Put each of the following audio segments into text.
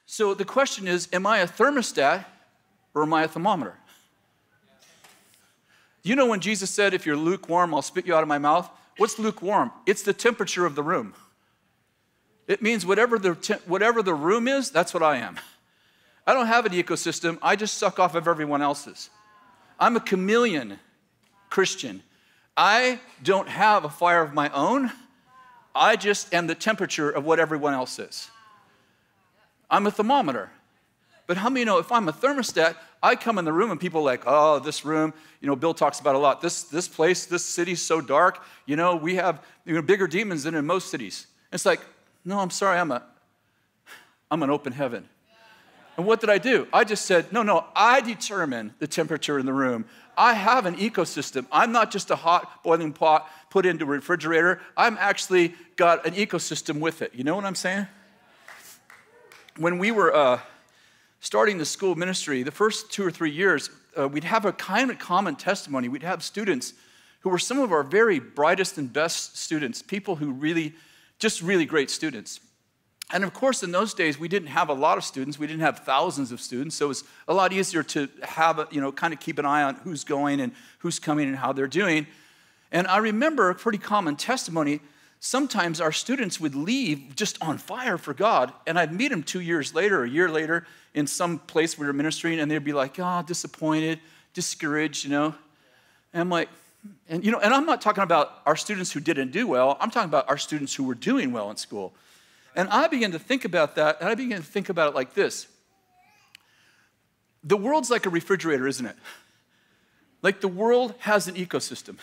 So the question is, am I a thermostat or am I a thermometer? You know when Jesus said, if you're lukewarm, I'll spit you out of my mouth? What's lukewarm? It's the temperature of the room. It means whatever the room is, that's what I am. I don't have an ecosystem. I just suck off of everyone else's. I'm a chameleon Christian. I don't have a fire of my own. I just am the temperature of what everyone else is. I'm a thermometer. But how many know if I'm a thermostat, I come in the room and people are like, oh, this room, Bill talks about a lot. This place, this city's so dark. We have bigger demons than in most cities. It's like, no, I'm sorry, I'm an open heaven. And what did I do? I just said, no, I determine the temperature in the room. I have an ecosystem. I'm not just a hot boiling pot put into a refrigerator. I'm actually got an ecosystem with it. You know what I'm saying? When we were starting the school ministry, the first 2 or 3 years, we'd have a kind of common testimony. We'd have students who were some of our very brightest and best students, people who really great students. And of course, in those days, we didn't have a lot of students. We didn't have thousands of students, so it was a lot easier to have, kind of keep an eye on who's going and who's coming and how they're doing. And I remember a pretty common testimony. Sometimes our students would leave just on fire for God, and I'd meet them 2 years later, a year later, in some place we were ministering, and they'd be like, oh, disappointed, discouraged, And I'm like, and I'm not talking about our students who didn't do well. I'm talking about our students who were doing well in school. And I began to think about that, and I began to think about it like this. The world's like a refrigerator, isn't it? Like the world has an ecosystem.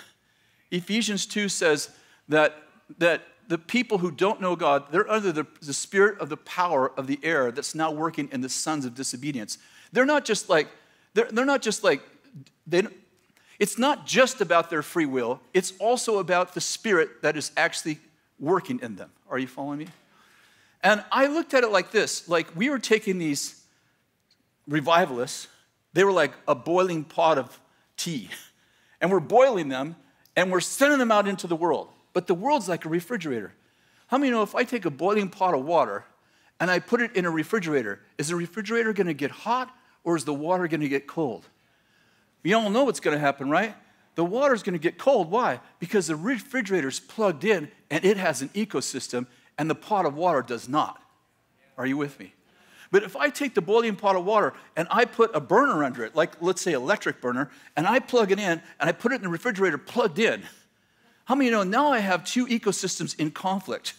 Ephesians 2 says that the people who don't know God, they're under the spirit of the power of the air that's now working in the sons of disobedience. It's not just about their free will. It's also about the spirit that is actually working in them. Are you following me? And I looked at it like this, like we were taking these revivalists, they were like a boiling pot of tea, and we're boiling them, and we're sending them out into the world. But the world's like a refrigerator. How many know if I take a boiling pot of water and I put it in a refrigerator, is the refrigerator gonna get hot or is the water gonna get cold? You all know what's gonna happen, right? The water's gonna get cold, why? Because the refrigerator's plugged in and it has an ecosystem and the pot of water does not. Are you with me? But if I take the boiling pot of water and I put a burner under it, like let's say electric burner, and I plug it in and I put it in the refrigerator plugged in, how many know now I have two ecosystems in conflict?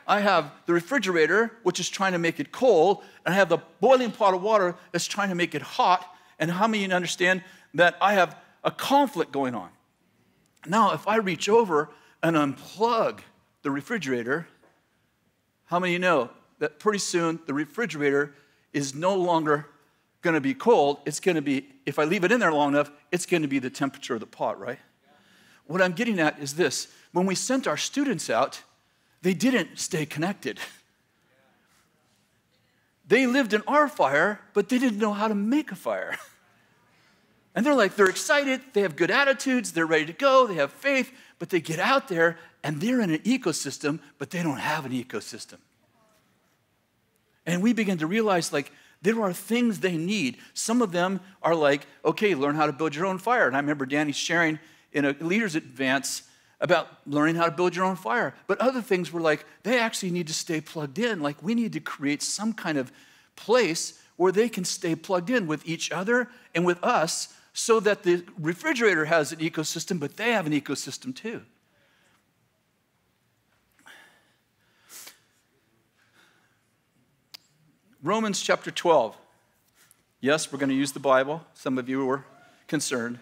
I have the refrigerator, which is trying to make it cold, and I have the boiling pot of water that's trying to make it hot, and how many understand that I have a conflict going on? Now, if I reach over and unplug the refrigerator, how many know that pretty soon the refrigerator is no longer going to be cold? It's going to be, if I leave it in there long enough, it's going to be the temperature of the pot, right? What I'm getting at is this. When we sent our students out, they didn't stay connected. They lived in our fire, but they didn't know how to make a fire. And they're excited, they have good attitudes, they're ready to go, they have faith, but they get out there and they're in an ecosystem, but they don't have an ecosystem. And we begin to realize there are things they need. Some of them are like, okay, learn how to build your own fire. And I remember Danny sharing in a leader's advance about learning how to build your own fire. But other things were like, they actually need to stay plugged in. Like we need to create some kind of place where they can stay plugged in with each other and with us so that the refrigerator has an ecosystem, but they have an ecosystem too. Romans chapter 12. Yes, we're going to use the Bible. Some of you were concerned.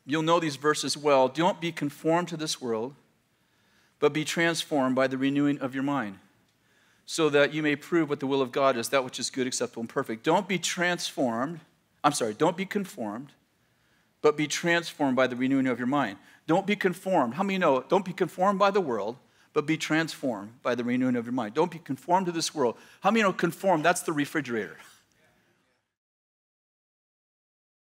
You'll know these verses well. Don't be conformed to this world, but be transformed by the renewing of your mind, so that you may prove what the will of God is, that which is good, acceptable, and perfect. Don't be conformed, but be transformed by the renewing of your mind. Don't be conformed. How many know? Don't be conformed by the world, but be transformed by the renewing of your mind. Don't be conformed to this world. How many know conformed? That's the refrigerator.